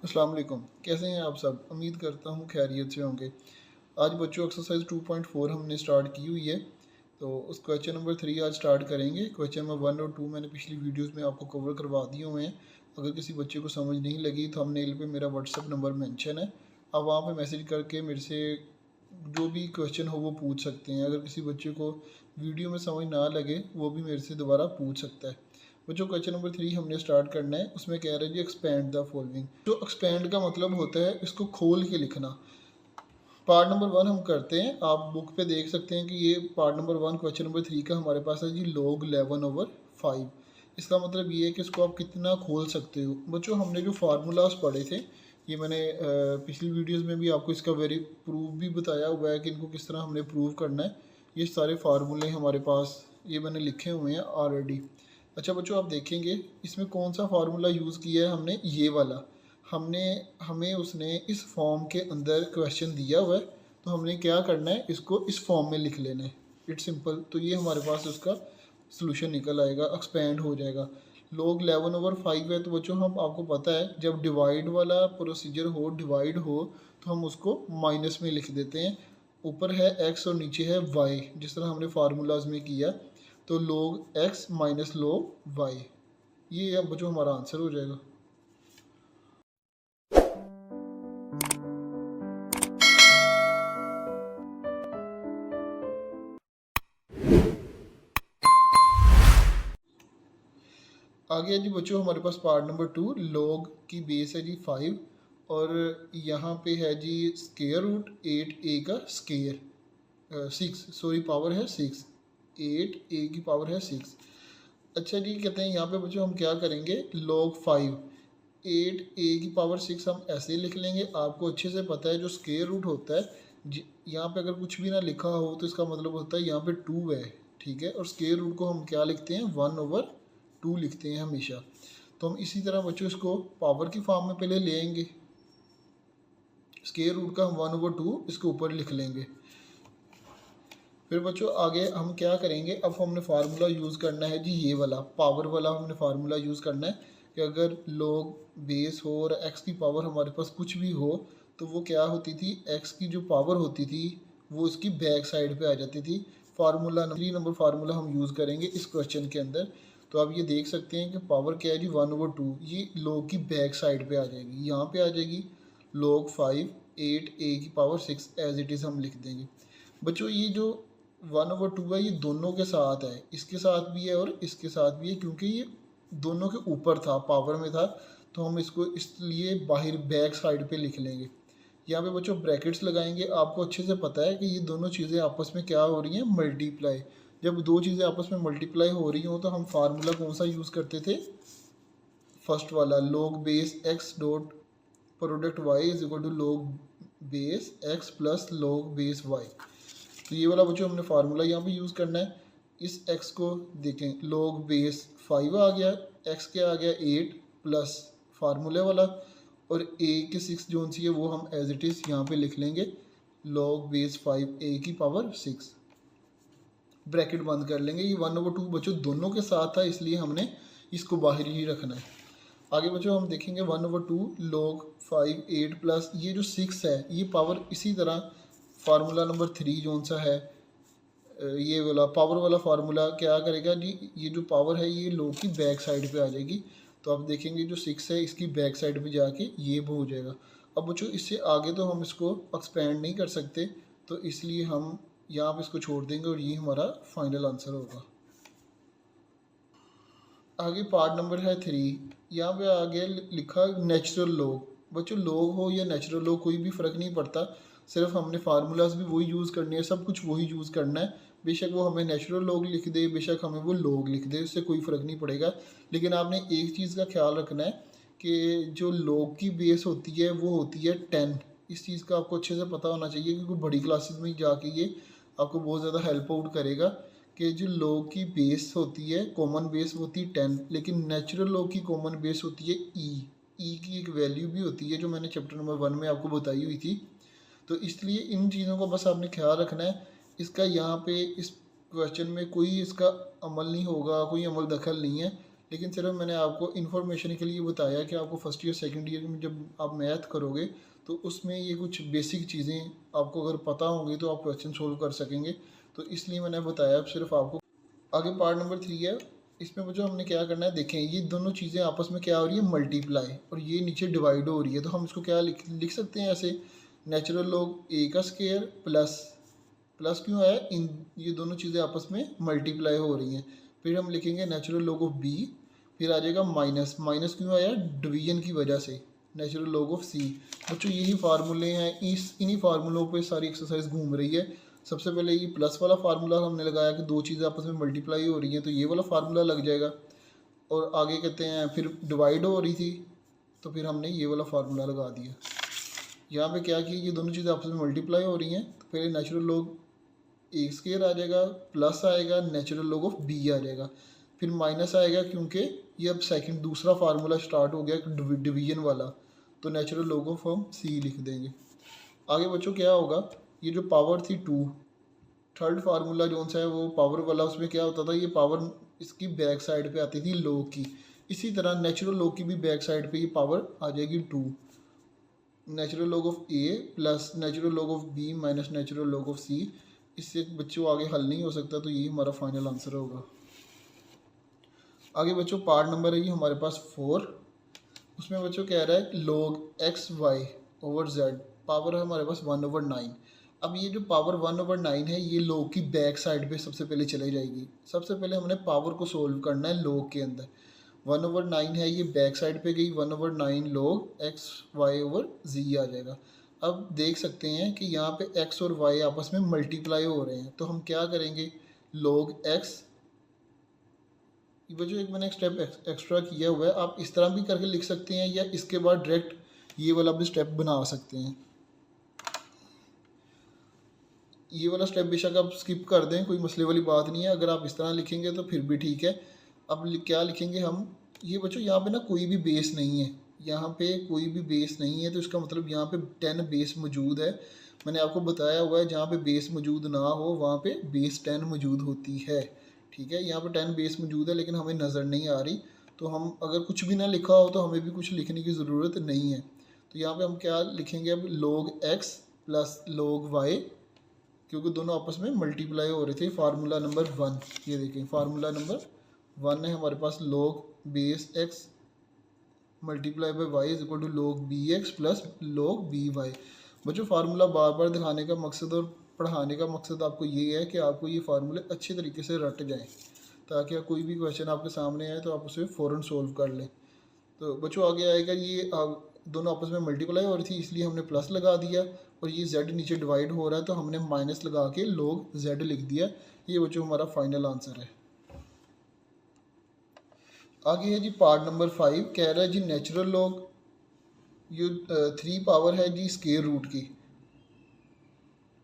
अस्सलाम वालेकुम। कैसे हैं आप सब? उम्मीद करता हूँ खैरियत से होंगे। आज बच्चों एक्सरसाइज 2.4 हमने स्टार्ट की हुई है। तो उस क्वेश्चन नंबर 3 आज स्टार्ट करेंगे। क्वेश्चन नंबर 1 और 2 मैंने पिछली वीडियोस में आपको कवर करवा दिए हुए हैं। अगर किसी बच्चे को समझ नहीं लगी तो थंबनेल पे मेरा व्हाट्सएप नंबर मेंशन है। आप वहाँ पे मैसेज करके मेरे से जो भी क्वेश्चन हो वो पूछ सकते हैं। अगर किसी बच्चे को वीडियो में समझ ना लगे वो भी मेरे से दोबारा पूछ सकता है। बच्चों क्वेश्चन नंबर 3 हमने स्टार्ट करना है। उसमें कह रहे हैं जी एक्सपैंड द फॉलोइंग। जो एक्सपैंड का मतलब होता है इसको खोल के लिखना। पार्ट नंबर 1 हम करते हैं। आप बुक पे देख सकते हैं कि ये पार्ट नंबर 1 क्वेश्चन नंबर 3 का हमारे पास है जी log 11/5। इसका मतलब ये है कि इसको आप कितना खोल सकते हो। बच्चों हमने जो फार्मूलाज पढ़े थे ये मैंने पिछली वीडियोस में भी आपको इसका वेरी प्रूफ भी बताया हुआ है कि इनको किस तरह हमने प्रूव करना है। ये सारे फार्मूले हमारे पास ये मैंने लिखे हुए हैं ऑलरेडी। अच्छा बच्चों आप देखेंगे इसमें कौन सा फार्मूला यूज़ किया है हमने, ये वाला। हमने हमें उसने इस फॉर्म के अंदर क्वेश्चन दिया हुआ है तो हमने क्या करना है, इसको इस फॉर्म में लिख लेना है। It's simple. तो ये हमारे पास उसका सोल्यूशन निकल आएगा, एक्सपेंड हो जाएगा। log 11/5 है तो बच्चों हम आपको पता है जब डिवाइड वाला प्रोसीजर हो, डिवाइड हो तो हम उसको माइनस में लिख देते हैं। ऊपर है x और नीचे है y, जिस तरह हमने फार्मूलाज में किया। तो log x minus log y, ये अब बच्चों हमारा आंसर हो जाएगा। आगे है जी बच्चों हमारे पास पार्ट नंबर 2। log की बेस है जी 5 और यहाँ पे है जी स्केयर रूट 8a का स्केयर 6, सॉरी पावर है 6, 8a की पावर है 6। अच्छा जी कहते हैं यहाँ पे बच्चों हम क्या करेंगे, log 5 8a की पावर 6 हम ऐसे ही लिख लेंगे। आपको अच्छे से पता है जो स्केयर रूट होता है यहाँ पे अगर कुछ भी ना लिखा हो तो इसका मतलब होता है यहाँ पे 2 है, ठीक है। और स्केयर रूट को हम क्या लिखते हैं, 1/2 लिखते हैं हमेशा। तो हम इसी तरह बच्चों इसको पावर की फॉर्म में पहले ले आएंगे। स्केयर रूट का हम 1/2 इसके ऊपर लिख लेंगे। फिर बच्चों आगे हम क्या करेंगे, अब हमने फार्मूला यूज़ करना है जी ये वाला पावर वाला। हमने फार्मूला यूज़ करना है कि अगर log बेस हो और x की पावर हमारे पास कुछ भी हो तो वो क्या होती थी, x की जो पावर होती थी वो इसकी बैक साइड पे आ जाती थी। फार्मूला 3 नंबर फार्मूला हम यूज़ करेंगे इस क्वेश्चन के अंदर। तो आप ये देख सकते हैं कि पावर क्या है जी 1/2, ये log की बैक साइड पे आ जाएगी, यहाँ पे आ जाएगी। log 5 8a की पावर 6 एज इट इज़ हम लिख देंगे। बच्चों ये जो 1/2 है ये दोनों के साथ है, इसके साथ भी है और इसके साथ भी है, क्योंकि ये दोनों के ऊपर था, पावर में था। तो हम इसको इसलिए बाहर बैक साइड पे लिख लेंगे। यहाँ पे बच्चों ब्रैकेट्स लगाएंगे। आपको अच्छे से पता है कि ये दोनों चीज़ें आपस में क्या हो रही हैं, मल्टीप्लाई। जब दो चीज़ें आपस में मल्टीप्लाई हो रही हों तो हम फार्मूला कौन सा यूज़ करते थे, फर्स्ट वाला, log base x dot product y is equal to log base x plus log base y। तो ये वाला बच्चों हमने फार्मूला यहाँ पे यूज़ करना है। इस x को देखें, log बेस 5 आ गया, x क्या आ गया 8 प्लस फार्मूले वाला, और a की 6 जोन सी है वो हम एज इट इज़ यहाँ पे लिख लेंगे, log बेस 5 a की पावर 6। ब्रैकेट बंद कर लेंगे। ये 1/2 बच्चों दोनों के साथ था इसलिए हमने इसको बाहर ही रखना है। आगे बच्चों हम देखेंगे 1/2 log 5 8 प्लस ये जो 6 है ये पावर इसी तरह फार्मूला नंबर 3 जोन सा है, ये वाला पावर वाला फार्मूला क्या करेगा जी, ये जो पावर है ये log की बैक साइड पे आ जाएगी। तो आप देखेंगे जो 6 है इसकी बैक साइड पे जाके ये हो जाएगा। अब बच्चों इससे आगे तो हम इसको एक्सपेंड नहीं कर सकते तो इसलिए हम यहाँ पे इसको छोड़ देंगे और ये हमारा फाइनल आंसर होगा। आगे पार्ट नंबर है 3। यहाँ पे आगे लिखा नेचुरल लॉग। बच्चों लॉग हो या नेचुरल लॉग कोई भी फ़र्क नहीं पड़ता, सिर्फ हमने फार्मूलाज भी वही यूज़ करने हैं, सब कुछ वही यूज़ करना है। बेशक वो हमें नेचुरल लॉग लिख दे, बेशक हमें वो लॉग लिख दे, उससे कोई फ़र्क नहीं पड़ेगा। लेकिन आपने एक चीज़ का ख्याल रखना है कि जो लॉग की बेस होती है वो होती है 10। इस चीज़ का आपको अच्छे से पता होना चाहिए क्योंकि बड़ी क्लासेस में जाके ये आपको बहुत ज़्यादा हेल्प आउट करेगा कि जो log की बेस होती है, कॉमन बेस होती है 10, लेकिन नेचुरल log की कॉमन बेस होती है ई की एक वैल्यू भी होती है जो मैंने चैप्टर नंबर 1 में आपको बताई हुई थी। तो इसलिए इन चीज़ों को बस आपने ख्याल रखना है। इसका यहाँ पे इस क्वेश्चन में कोई इसका अमल नहीं होगा, कोई अमल दखल नहीं है। लेकिन सिर्फ मैंने आपको इन्फॉर्मेशन के लिए बताया कि आपको फर्स्ट ईयर सेकंड ईयर में जब आप मैथ करोगे तो उसमें ये कुछ बेसिक चीज़ें आपको अगर पता होंगी तो आप क्वेश्चन सोल्व कर सकेंगे, तो इसलिए मैंने बताया सिर्फ आपको। आगे पार्ट नंबर 3 है, इसमें बच्चों हमने क्या करना है, देखें ये दोनों चीज़ें आपस में क्या हो रही है, मल्टीप्लाई, और ये नीचे डिवाइड हो रही है, तो हम इसको क्या लिख सकते हैं ऐसे, नेचुरल लॉग ए का स्क्वायर प्लस, प्लस क्यों है, इन ये दोनों चीज़ें आपस में मल्टीप्लाई हो रही हैं। फिर हम लिखेंगे नेचुरल लॉग ऑफ बी, फिर आ जाएगा माइनस, माइनस क्यों आया, डिवीजन की वजह से, नेचुरल लॉग ऑफ सी। बच्चों यही फार्मूले हैं, इन्हीं फार्मूलों पे सारी एक्सरसाइज घूम रही है। सबसे पहले ये प्लस वाला फार्मूला हमने लगाया कि दो चीज़ें आपस में मल्टीप्लाई हो रही हैं, तो ये वाला फार्मूला लग जाएगा। और आगे कहते हैं फिर डिवाइड हो रही थी, तो फिर हमने ये वाला फार्मूला लगा दिया। यहाँ पे क्या कि ये दोनों चीज़ें आपस में मल्टीप्लाई हो रही हैं, तो पहले नेचुरल लॉग ए स्क्वायर आ जाएगा, प्लस आएगा, नेचुरल लॉग ऑफ बी आ जाएगा, फिर माइनस आएगा क्योंकि ये अब सेकंड दूसरा फार्मूला स्टार्ट हो गया डिवीजन वाला, तो नेचुरल लॉग ऑफ हम सी लिख देंगे। आगे बच्चों क्या होगा, ये जो पावर थी 2, थर्ड फार्मूला जो सा है वो पावर वाला, उसमें क्या होता था, ये पावर इसकी बैक साइड पे आती थी लॉग की, इसी तरह नेचुरल लॉग की भी बैक साइड पे ये पावर आ जाएगी 2, natural log of a plus natural log of b minus natural log of c. इससे बच्चों आगे हल नहीं हो सकता, तो यही हमारा फाइनल आंसर होगा। आगे बच्चों पार्ट नंबर है ये हमारे पास 4, उसमें बच्चों कह रहा है log x y over z, power है हमारे पास 1/9। अब ये जो पावर 1/9 है ये log की बैक साइड पे सबसे पहले चली जाएगी। सबसे पहले हमने पावर को सोल्व करना है log के अंदर, 1/9 है ये बैक साइड पे गई, 1/9 log एक्स वाई ओवर जी आ जाएगा। अब देख सकते हैं कि यहाँ पे x और y आपस में मल्टीप्लाई हो रहे हैं, तो हम क्या करेंगे, log x, वो जो एक मैंने स्टेप एक्स्ट्रा किया हुआ है, आप इस तरह भी करके लिख सकते हैं या इसके बाद डायरेक्ट ये वाला भी स्टेप बना सकते हैं। ये वाला स्टेप बेशक आप स्किप कर दें, कोई मसले वाली बात नहीं है, अगर आप इस तरह लिखेंगे तो फिर भी ठीक है। अब क्या लिखेंगे हम, ये बच्चों यहाँ पे ना कोई भी बेस नहीं है, यहाँ पे कोई भी बेस नहीं है, तो इसका मतलब यहाँ पे 10 बेस मौजूद है। मैंने आपको बताया हुआ है जहाँ पे बेस मौजूद ना हो वहाँ पे बेस 10 मौजूद होती है, ठीक है। यहाँ पे 10 बेस मौजूद है लेकिन हमें नज़र नहीं आ रही, तो हम अगर कुछ भी ना लिखा हो तो हमें भी कुछ लिखने की ज़रूरत नहीं है। तो यहाँ पे हम क्या लिखेंगे अब, log x plus log y, क्योंकि दोनों आपस में मल्टीप्लाई हो रहे थे। फार्मूला नंबर 1, ये देखें फार्मूला नंबर 1 है हमारे पास, log base x multiply by y is equal to log bx plus log by। बच्चों फार्मूला बार बार दिखाने का मकसद और पढ़ाने का मकसद आपको ये है कि आपको ये फार्मूले अच्छे तरीके से रट जाएँ, ताकि कोई भी क्वेश्चन आपके सामने आए तो आप उसे फ़ौरन सोल्व कर लें। तो बच्चों आगे आएगा, ये दोनों आपस में मल्टीप्लाई हो रही थी इसलिए हमने प्लस लगा दिया, और ये z नीचे डिवाइड हो रहा है तो हमने माइनस लगा के log z लिख दिया। ये बच्चों हमारा फाइनल आंसर है। आगे है जी पार्ट नंबर 5, कह रहा है जी नेचुरल लॉग, ये 3 पावर है जी स्क्वायर रूट की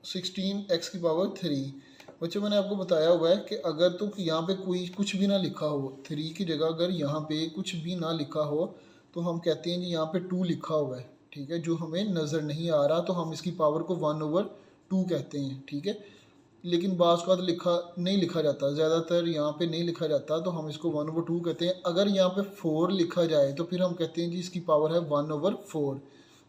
16x की पावर 3। बच्चों मैंने आपको बताया हुआ है कि अगर तो यहाँ पे कोई कुछ भी ना लिखा हो, 3 की जगह अगर यहाँ पे कुछ भी ना लिखा हो तो हम कहते हैं जी यहाँ पे 2 लिखा हुआ है, ठीक है, जो हमें नज़र नहीं आ रहा, तो हम इसकी पावर को 1/2 कहते हैं, ठीक है। लेकिन बाज़ का लिखा नहीं लिखा जाता, ज़्यादातर यहाँ पे नहीं लिखा जाता, तो हम इसको 1/2 कहते हैं। अगर यहाँ पे 4 लिखा जाए तो फिर हम कहते हैं जी इसकी पावर है 1/4।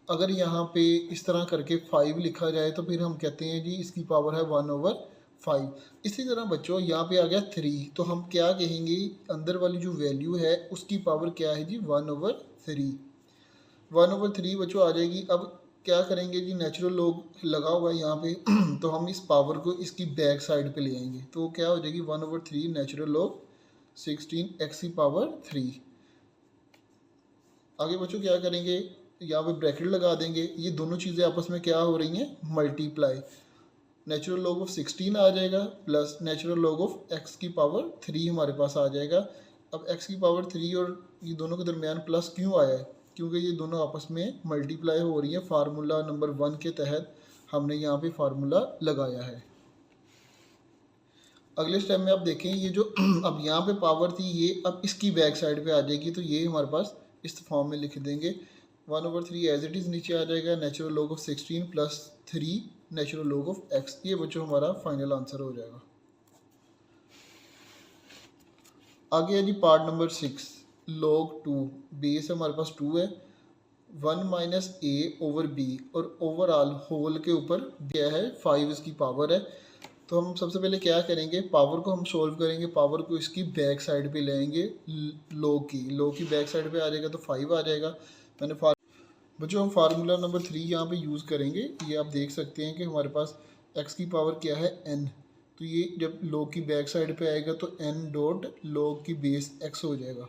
अगर यहाँ पे इस तरह करके 5 लिखा जाए तो फिर हम कहते हैं जी इसकी पावर है 1/5। इसी तरह बच्चों यहाँ पे आ गया 3, तो हम क्या कहेंगे, अंदर वाली जो वैल्यू है उसकी पावर क्या है जी 1/3। 1/3 बच्चों आ जाएगी। अब क्या करेंगे जी, नेचुरल लॉग लगा हुआ है यहाँ पे तो हम इस पावर को इसकी बैक साइड पे ले आएंगे, तो क्या हो जाएगी 1/3 नेचुरल लॉग 16x की पावर 3। आगे बच्चों क्या करेंगे, यहाँ पे ब्रैकेट लगा देंगे, ये दोनों चीज़ें आपस में क्या हो रही हैं, मल्टीप्लाई। नेचुरल लॉग ऑफ 16 आ जाएगा plus natural log of x की पावर 3 हमारे पास आ जाएगा। अब x की पावर 3 और ये दोनों के दरमियान प्लस क्यों आया है, क्योंकि ये दोनों आपस में मल्टीप्लाई हो रही है। फार्मूला नंबर 1 के तहत हमने यहाँ पे फार्मूला लगाया है। अगले स्टेप में आप देखें, ये जो अब यहाँ पे पावर थी ये अब इसकी बैक साइड पे आ जाएगी, तो ये हमारे पास इस फॉर्म में लिख देंगे 1/3 एज इट इज़ नीचे आ जाएगा, natural log of 16 plus 3 natural log of x। ये बच्चों हमारा फाइनल आंसर हो जाएगा। आगे है जी पार्ट नंबर 6, log 2। बेस हमारे पास 2 है, 1 माइनस ए ओवर बी, और ओवरऑल होल के ऊपर क्या है 5 इसकी पावर है। तो हम सबसे पहले क्या करेंगे, पावर को हम सोल्व करेंगे, पावर को इसकी बैक साइड पे लेंगे, log की बैक साइड पे आ जाएगा तो 5 आ जाएगा। मैंने बच्चों हम फार्मूला नंबर 3 यहाँ पे यूज़ करेंगे। ये आप देख सकते हैं कि हमारे पास x की पावर क्या है n, तो ये जब log की बैक साइड पे आएगा तो n डॉट log की बेस x हो जाएगा।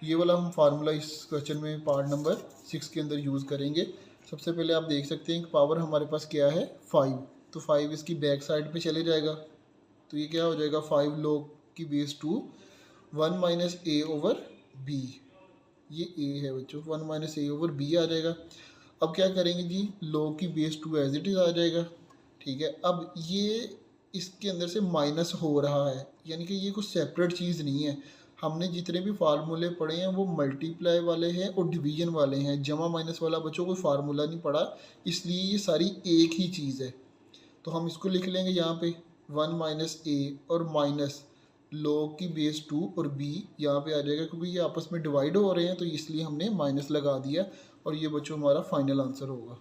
ये वाला हम फार्मूला इस क्वेश्चन में पार्ट नंबर 6 के अंदर यूज़ करेंगे। सबसे पहले आप देख सकते हैं कि पावर हमारे पास क्या है 5, तो 5 इसकी बैक साइड पे चले जाएगा, तो ये क्या हो जाएगा 5 log की बेस 2, 1 माइनस ए ओवर बी, ये ए है बच्चों, 1 माइनस ए ओवर बी आ जाएगा। अब क्या करेंगे जी, log की बेस 2 एज इट इज़ आ जाएगा। ठीक है, अब ये इसके अंदर से माइनस हो रहा है, यानी कि ये कुछ सेपरेट चीज़ नहीं है। हमने जितने भी फार्मूले पढ़े हैं वो मल्टीप्लाई वाले हैं और डिवीजन वाले हैं, जमा माइनस वाला बच्चों कोई फार्मूला नहीं पढ़ा, इसलिए ये सारी एक ही चीज़ है। तो हम इसको लिख लेंगे यहाँ पे 1 माइनस ए और माइनस log की बेस 2 और b यहाँ पे आ जाएगा, क्योंकि ये आपस में डिवाइड हो रहे हैं तो इसलिए हमने माइनस लगा दिया, और ये बच्चों हमारा फाइनल आंसर होगा।